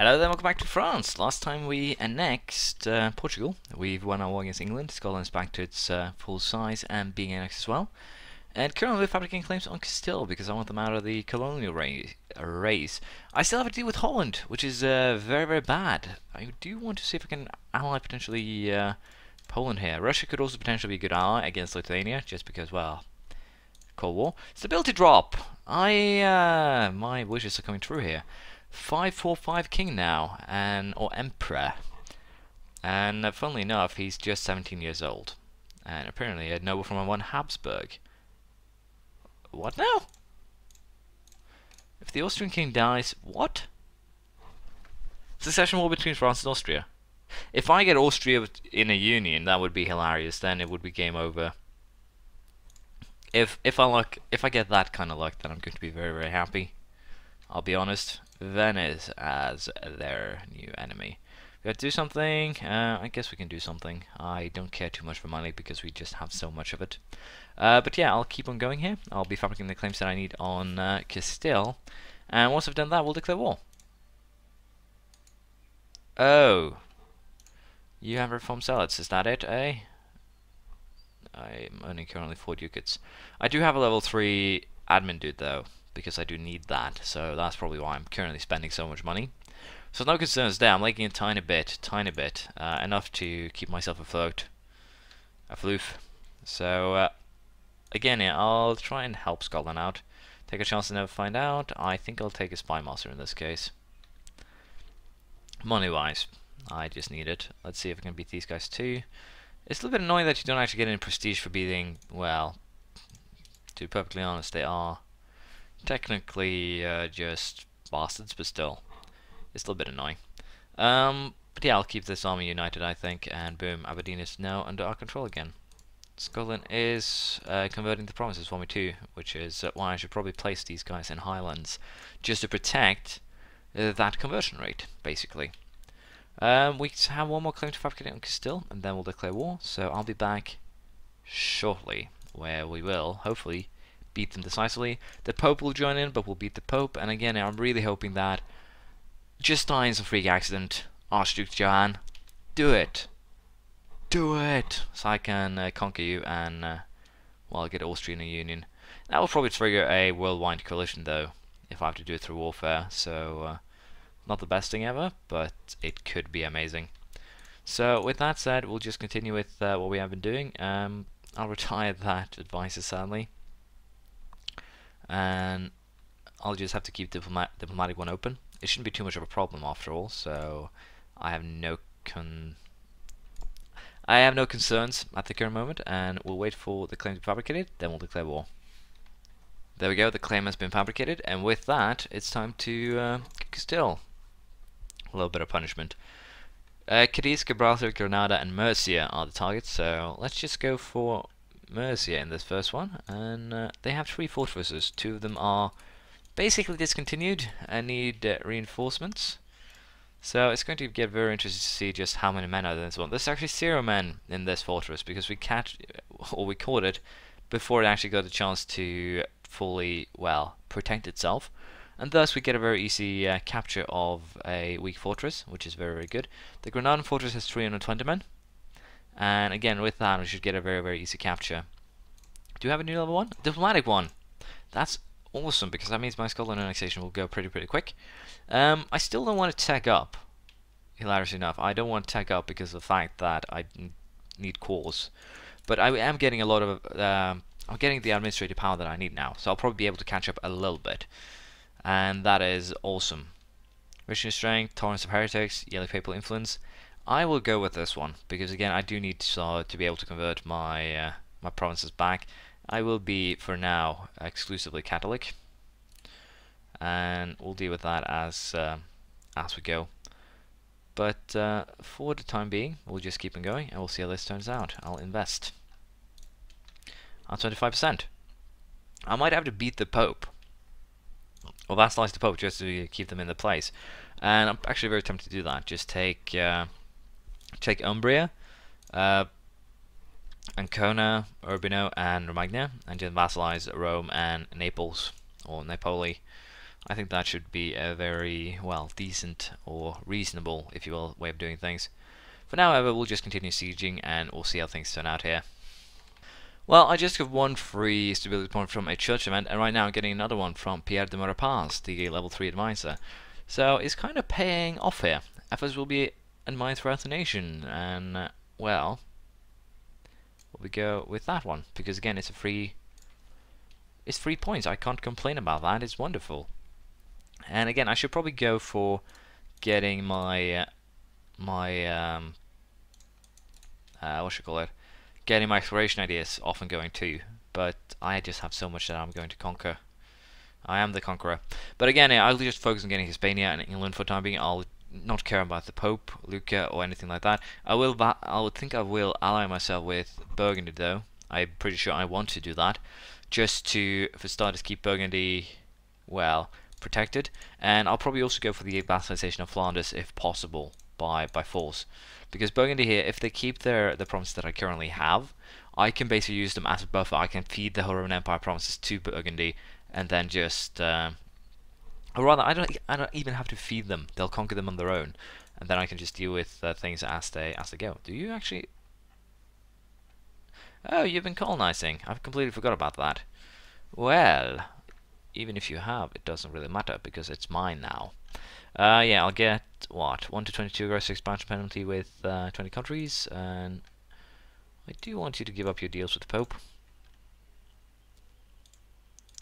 Hello there, welcome back to France. Last time we annexed Portugal. We've won our war against England. Scotland's back to its full size and being annexed as well. And currently we're fabricating claims on Castile because I want them out of the colonial race. I still have to deal with Holland, which is very, very bad. I do want to see if I can ally potentially Poland here. Russia could also potentially be a good ally against Lithuania, just because, well, Cold War. Stability drop! My wishes are coming true here. 545 king now, or emperor, and funnily enough, he's just 17 years old, and apparently a noble from one Habsburg. What now? If the Austrian king dies, what? Succession war between France and Austria. If I get Austria in a union, that would be hilarious. Then it would be game over. If I get that kind of luck, then I'm going to be very, very happy. I'll be honest. Venice as their new enemy. We gotta do something. I guess we can do something. I don't care too much for money because we just have so much of it. But yeah, I'll keep on going here. I'll be fabricating the claims that I need on Castile. And once I've done that, we'll declare war. Oh. You have reformed zealots, is that it, eh? I'm only currently 4 ducats. I do have a level 3 admin dude though, because I do need that, so that's probably why I'm currently spending so much money. So no concerns there. I'm making a tiny bit, enough to keep myself afloat. So again, yeah, I'll try and help Scotland out. Take a chance to never find out. I think I'll take a spy master in this case. Money-wise, I just need it. Let's see if I can beat these guys too. It's a little bit annoying that you don't actually get any prestige for beating. Well, to be perfectly honest, they are technically just bastards, but still, it's a little bit annoying. But yeah, I'll keep this army united, I think, and boom, Aberdeen is now under our control again. Scotland is converting the provinces for me too, which is why I should probably place these guys in Highlands, just to protect that conversion rate, basically. We have one more claim to fabricate on Castile, and then we'll declare war, so I'll be back shortly, where we will, hopefully, beat them decisively. The Pope will join in, but we'll beat the Pope. And again, I'm really hoping that just die in some freak accident, Archduke Johann, do it, so I can conquer you and well, get Austria in a union. That will probably trigger a worldwide coalition, though, if I have to do it through warfare. So not the best thing ever, but it could be amazing. So with that said, we'll just continue with what we have been doing. I'll retire that advisor, sadly. And I'll just have to keep diplomatic one open. It shouldn't be too much of a problem after all, so I have no concerns at the current moment, and we'll wait for the claim to be fabricated, then we'll declare war. There we go, the claim has been fabricated, and with that, it's time to Castile. A little bit of punishment. Cadiz, Gibraltar, Granada, and Murcia are the targets, so let's just go for Murcia in this first one, and they have 3 fortresses. 2 of them are basically discontinued and need reinforcements. So it's going to get very interesting to see just how many men are in this one. There's actually 0 men in this fortress because we caught it before it actually got a chance to fully, well, protect itself, and thus we get a very easy capture of a weak fortress, which is very, very good. The Granadan fortress has 320 men. And again, with that, we should get a very, very easy capture. Do you have a new level 1? Diplomatic 1! That's awesome, because that means my Scotland annexation will go pretty quick. I still don't want to tech up, hilariously enough. I don't want to tech up because of the fact that I need cores. But I am getting a lot of... I'm getting the administrative power that I need now, so I'll probably be able to catch up a little bit. And that is awesome. Missionary strength, tolerance of heretics, yellow papal influence. I will go with this one because again I do need to be able to convert my my provinces back. I will be for now exclusively Catholic, and we'll deal with that as we go. But for the time being, we'll just keep on going, and we'll see how this turns out. I'll invest. I'm 25%. I might have to beat the Pope, or vassalize the Pope just to keep them in the place, and I'm actually very tempted to do that. Just take Umbria, Ancona, Urbino, and Romagna, and just vassalize Rome and Naples, or Napoli. I think that should be a very, well, decent or reasonable, if you will, way of doing things. For now, however, we'll just continue sieging and we'll see how things turn out here. Well, I just got one free stability point from a church event, and right now I'm getting another one from Pierre de Maurepas, the level 3 advisor. So it's kind of paying off here. Efforts will be admired throughout the nation, and, well, we go with that one, because again, it's free points. I can't complain about that. It's wonderful. And again, I should probably go for getting my what should I call it? Getting my exploration ideas off and going too. But I just have so much that I'm going to conquer. I am the conqueror. But again, I'll just focus on getting Hispania and England for the time being. I'll not care about the Pope, Lucca, or anything like that. I think I will ally myself with Burgundy though. I'm pretty sure I want to do that, just to, for starters, keep Burgundy, well, protected. And I'll probably also go for the vassalization of Flanders if possible by force, because Burgundy here, if they keep the promises that I currently have, I can basically use them as a buffer. I can feed the whole Roman Empire promises to Burgundy, and then just, or rather, I don't even have to feed them. They'll conquer them on their own, and then I can just deal with things as they go. Do you actually? Oh, you've been colonizing. I've completely forgot about that. Well, even if you have, it doesn't really matter because it's mine now. Yeah, I'll get what, 1 to 22 gross expansion penalty with 20 countries, and I do want you to give up your deals with the Pope.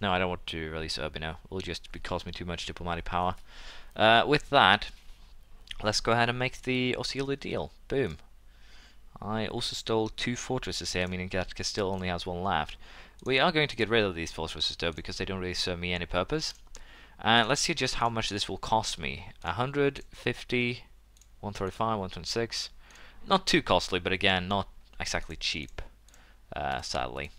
No, I don't want to release Urbino. It will just cost me too much diplomatic power. With that, let's go ahead and make the Osceola deal. Boom. I also stole 2 fortresses here, meaning that Castile only has 1 left. We are going to get rid of these fortresses though, because they don't really serve me any purpose. And let's see just how much this will cost me. 150, 135, 126. Not too costly, but again, not exactly cheap, sadly.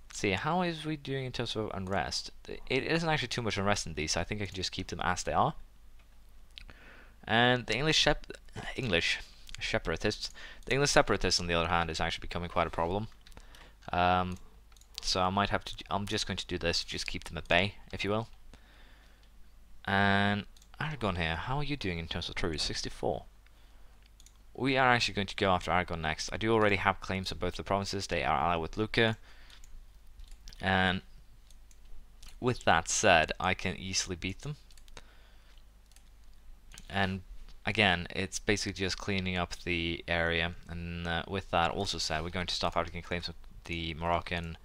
Let's see, how is we doing in terms of unrest? It isn't actually too much unrest in these, so I think I can just keep them as they are. And the English separatists, on the other hand, is actually becoming quite a problem. So I might have to. I'm just going to do this, just keep them at bay, if you will. And Aragon here, how are you doing in terms of troops? 64. We are actually going to go after Aragon next. I do already have claims on both the provinces. They are allied with Lucca. And with that said, I can easily beat them. And again, it's basically just cleaning up the area. And with that also said, we're going to stop African claims of the Moroccan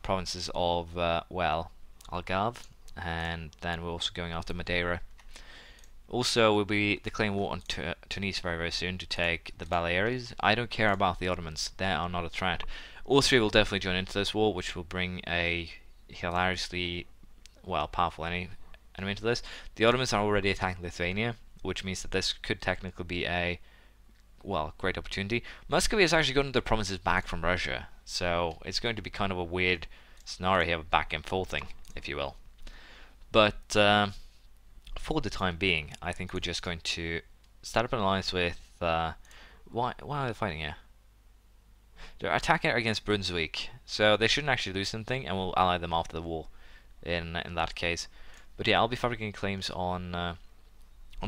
provinces of, well, Algarve. And then we're also going after Madeira. Also, we'll be declaring war on Tunis very, very soon to take the Baleares. I don't care about the Ottomans. They are not a threat. Austria will definitely join into this war, which will bring a hilariously, well, powerful enemy into this. The Ottomans are already attacking Lithuania, which means that this could technically be a, well, great opportunity. Muscovy has actually gotten the provinces back from Russia, so it's going to be kind of a weird scenario here, a back and forth thing, if you will. But for the time being, I think we're just going to start up an alliance with. Why are they fighting here? They're attacking against Brunswick, so they shouldn't actually lose something, and we'll ally them after the war. In that case, but yeah, I'll be fabricating claims on the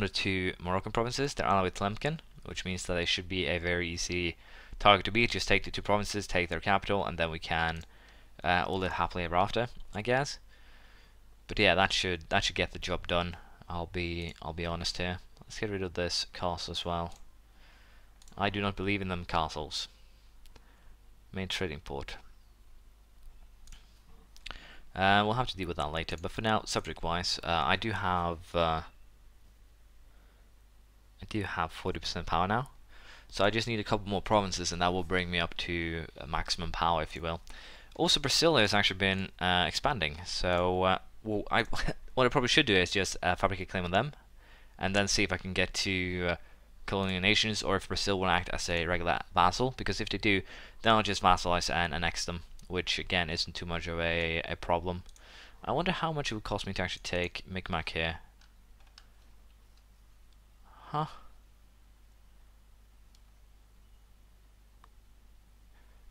2 Moroccan provinces. They're allied with Tlemcen, which means that they should be a very easy target to beat. Just take the 2 provinces, take their capital, and then we can all live happily ever after, I guess. But yeah, that should get the job done. I'll be honest here. Let's get rid of this castle as well. I do not believe in them castles. Main trading port. We'll have to deal with that later. But for now, subject-wise, I do have 40% power now. So I just need a couple more provinces, and that will bring me up to maximum power, if you will. Also, Brazil has actually been expanding. So well, what I probably should do is just fabricate a claim on them, and then see if I can get to colonial nations, or if Brazil will act as a regular vassal. Because if they do, then I'll just vassalize and annex them, which again isn't too much of a problem. I wonder how much it would cost me to actually take Micmac here. Huh?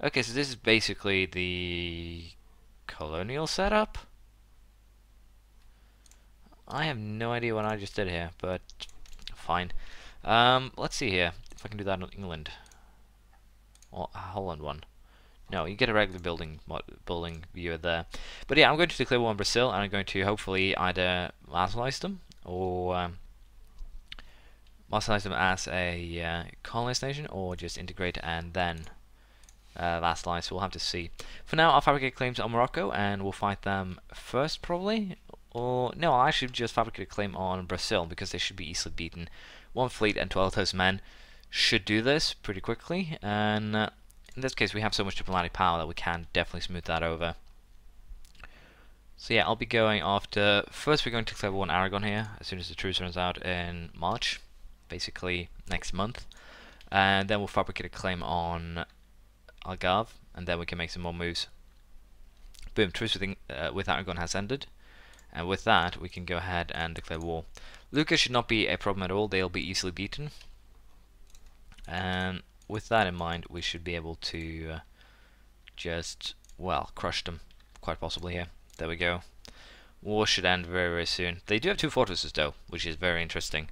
Okay, so this is basically the colonial setup. I have no idea what I just did here, but fine. Let's see here if I can do that in England or Holland one. No, you get a regular building viewer there. But yeah, I'm going to declare war on Brazil, and I'm going to hopefully either vassalize them or vassalize them as a colonist nation, or just integrate and then vassalize. So we'll have to see. For now, I'll fabricate claims on Morocco, and we'll fight them first, probably. Or no, I'll actually just fabricate a claim on Brazil because they should be easily beaten. 1 fleet and 12,000 men should do this pretty quickly, and in this case we have so much diplomatic power that we can definitely smooth that over. So yeah, I'll be going after. First, we're going to declare war on Aragon here as soon as the truce runs out in March, basically next month, and then we'll fabricate a claim on Algarve, and then we can make some more moves. Boom, truce with Aragon has ended, and with that we can go ahead and declare war. Lucca should not be a problem at all, they'll be easily beaten, and with that in mind we should be able to just, well, crush them, quite possibly here. There we go. War should end very, very soon. They do have 2 fortresses though, which is very interesting.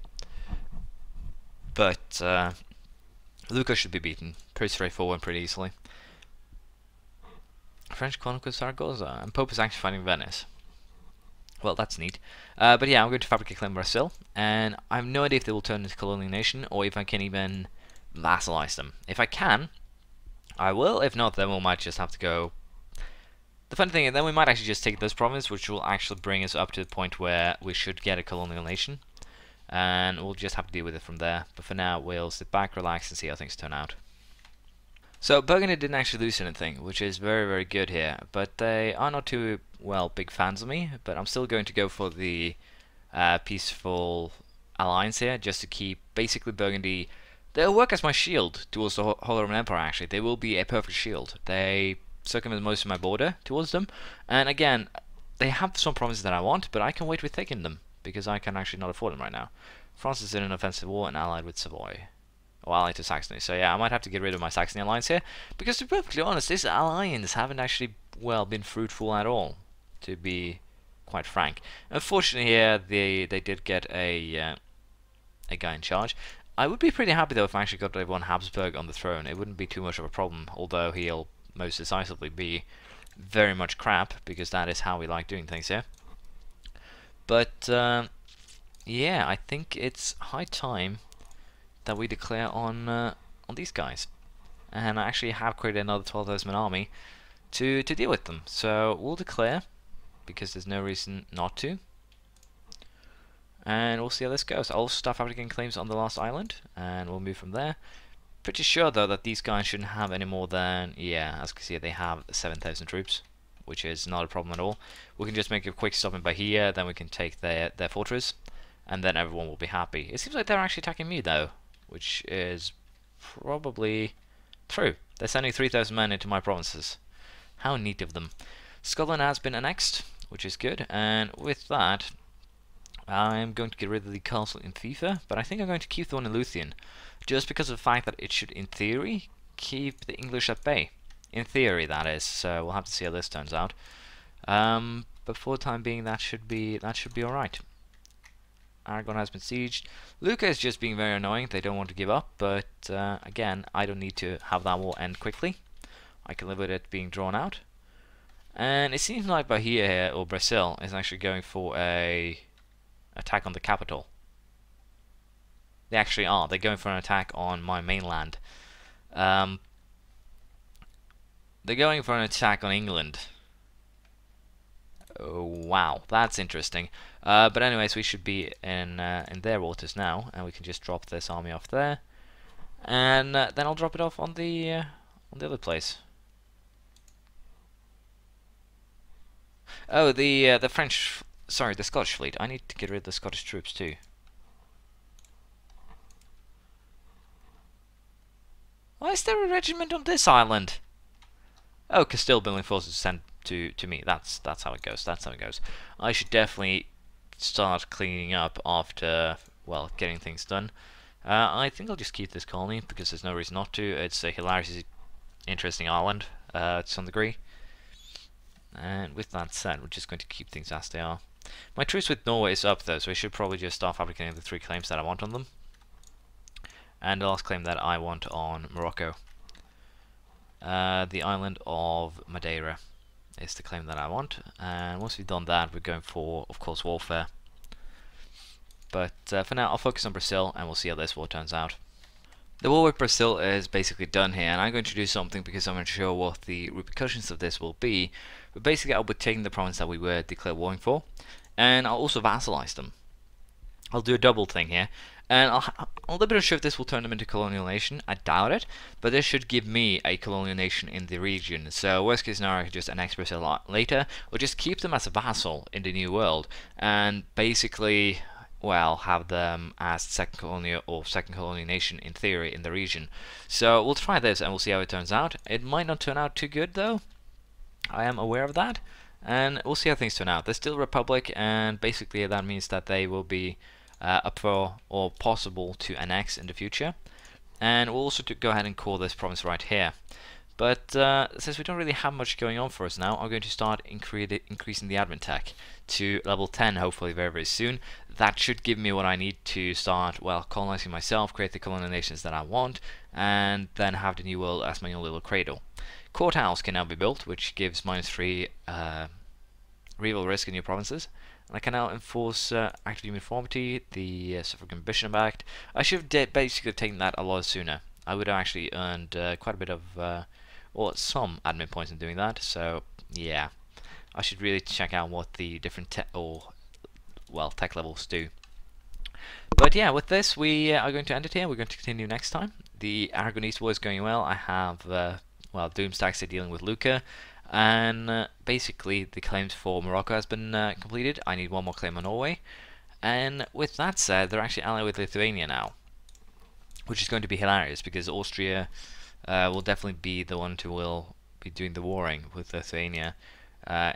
But Lucca should be beaten pretty straightforward and pretty easily. French conquest Zaragoza, and Pope is actually fighting Venice. Well, that's neat. But yeah, I'm going to fabricate claim Brazil, and I have no idea if they will turn into a colonial nation or if I can even vassalize them. If I can, I will. If not, then we might just have to go. The funny thing is, then we might actually just take this province, which will actually bring us up to the point where we should get a colonial nation, and we'll just have to deal with it from there. But for now, we'll sit back, relax, and see how things turn out. So Burgundy didn't actually lose anything, which is very, very good here, but they are not too, well, big fans of me, but I'm still going to go for the peaceful alliance here, just to keep basically Burgundy. They'll work as my shield towards the Holy Roman Empire, actually. They will be a perfect shield. They circumvent most of my border towards them, and again, they have some provinces that I want, but I can wait with taking them, because I can actually not afford them right now. France is in an offensive war and allied with Savoy. Or allied to Saxony, so yeah, I might have to get rid of my Saxony alliance here, because to be perfectly honest, this alliance haven't actually, well, been fruitful at all, to be quite frank. Unfortunately here, they did get a guy in charge. I would be pretty happy though if I actually got one Habsburg on the throne. It wouldn't be too much of a problem, although he'll most decisively be very much crap, because that is how we like doing things here. But yeah, I think it's high time that we declare on these guys, and I actually have created another 12,000 man army to deal with them. So we'll declare, because there's no reason not to, and we'll see how this goes. I'll also start fabricating claims on the last island, and we'll move from there. Pretty sure though that these guys shouldn't have any more than, yeah, as you can see, they have 7,000 troops, which is not a problem at all. We can just make a quick stop in Bahia, then we can take their fortress, and then everyone will be happy. It seems like they're actually attacking me though, which is probably true. They're sending 3,000 men into my provinces. How neat of them. Scotland has been annexed, which is good, and with that, I'm going to get rid of the castle in FIFA, but I think I'm going to keep the one in Luthien, just because of the fact that it should, in theory, keep the English at bay. In theory, that is. So we'll have to see how this turns out. But for the time being, that should be alright. Aragon has been sieged. Lucca is just being very annoying. They don't want to give up, but again, I don't need to have that war end quickly. I can live with it being drawn out. And it seems like Bahia here, or Brazil, is actually going for a attack on the capital. They actually are. They're going for an attack on my mainland. They're going for an attack on England. Oh, wow, that's interesting. But anyways, we should be in their waters now, and we can just drop this army off there, and then I'll drop it off on the other place. Oh, the French, sorry, the Scottish fleet. I need to get rid of the Scottish troops too. Why is there a regiment on this island? Oh, Castile building forces sent to me. That's how it goes. That's how it goes. I should definitely start cleaning up after, well, getting things done. I think I'll just keep this colony because there's no reason not to. It's a hilariously interesting island to some degree. And with that said, we're just going to keep things as they are. My truce with Norway is up though, so I should probably just start fabricating the 3 claims that I want on them. And the last claim that I want on Morocco. The island of Madeira is the claim that I want, and once we've done that, we're going for, of course, warfare. But for now, I'll focus on Brazil, and we'll see how this war turns out. The war with Brazil is basically done here, and I'm going to do something because I'm not sure what the repercussions of this will be. But basically, I'll be taking the province that we were declared warring for, and I'll also vassalize them. I'll do a double thing here, and I'm a little bit unsure if this will turn them into colonial nation. I doubt it, but this should give me a colonial nation in the region. So worst case scenario, I could just annex Brazil later, or just keep them as a vassal in the New World, and basically, well, have them as second colonial nation in theory in the region. So we'll try this, and we'll see how it turns out. It might not turn out too good though. I am aware of that, and we'll see how things turn out. They're still a republic, and basically that means that they will be up for or possible to annex in the future. And we'll also go ahead and call this province right here. But since we don't really have much going on for us now, I'm going to start increasing the admin tech to level 10, hopefully very, very soon. That should give me what I need to start, well, colonizing myself, create the colonial nations that I want, and then have the New World as my own little cradle. Courthouse can now be built, which gives -3 reval risk in new provinces. And I can now enforce active uniformity, the Suffragette Ambition Act. I should have basically taken that a lot sooner. I would have actually earned quite a bit of, or some admin points in doing that. So yeah, I should really check out what the different tech levels do. But yeah, with this we are going to end it here. We're going to continue next time. The Aragonese war is going well. I have well, Doomstack dealing with Lucca. And basically the claims for Morocco has been completed. I need one more claim on Norway, and with that said, they're actually allied with Lithuania now, which is going to be hilarious because Austria will definitely be the one who will be doing the warring with Lithuania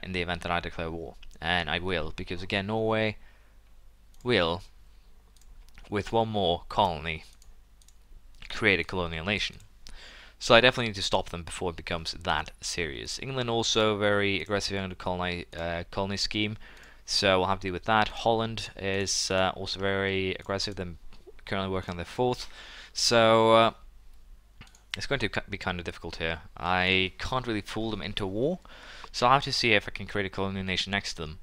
in the event that I declare war, and I will, because again Norway will, with one more colony, create a colonial nation. So I definitely need to stop them before it becomes that serious. England also very aggressive on the colony scheme, so we'll have to deal with that. Holland is also very aggressive. They're currently working on their 4th, so it's going to be kind of difficult here. I can't really fool them into war, so I'll have to see if I can create a colonial nation next to them,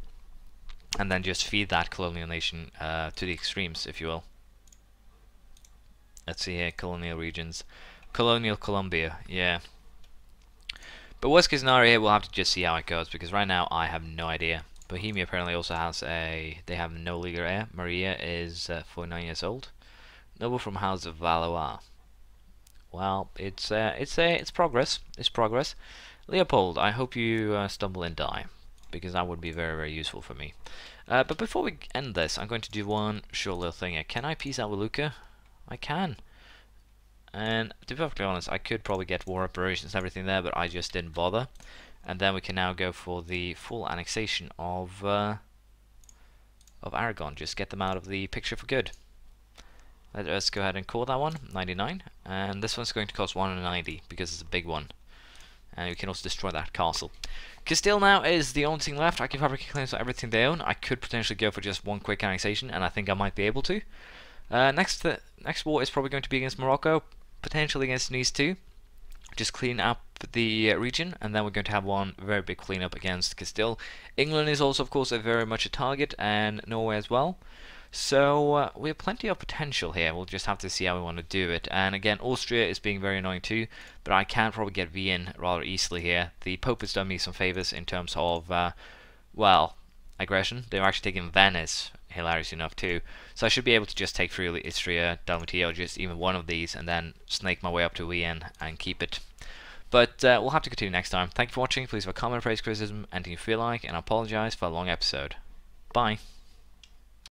and then just feed that colonial nation to the extremes, if you will. Let's see here, colonial regions. Colonial Colombia, yeah. But worst case scenario here, we'll have to just see how it goes, because right now I have no idea. Bohemia apparently also has they have no legal heir. Maria is 49 years old. Noble from House of Valois. Well, it's progress. It's progress. Leopold, I hope you stumble and die, because that would be very, very useful for me. But before we end this, I'm going to do one short little thing here. Can I peace out with Lucca? I can. And to be perfectly honest, I could probably get war operations and everything there, but I just didn't bother. And then we can now go for the full annexation of Aragon. Just get them out of the picture for good. Let's go ahead and call that one 99, and this one's going to cost 190 because it's a big one. And we can also destroy that castle. Castile now is the only thing left. I can fabricate claims for everything they own. I could potentially go for just one quick annexation, and I think I might be able to. Next war is probably going to be against Morocco, potentially against Nice too. Just clean up the region, and then we're going to have one very big cleanup against Castile. England is also, of course, very much a target, and Norway as well. So we have plenty of potential here. We'll just have to see how we want to do it. And again, Austria is being very annoying too, but I can probably get Vienna rather easily here. The Pope has done me some favors in terms of, well, aggression. They're actually taking Venice, hilarious enough too. So I should be able to just take through Istria, Dalmatia, or just even one of these, and then snake my way up to Vienna and keep it. But we'll have to continue next time. Thank you for watching. Please leave a comment, praise, criticism, anything you feel like, and I apologize for a long episode. Bye.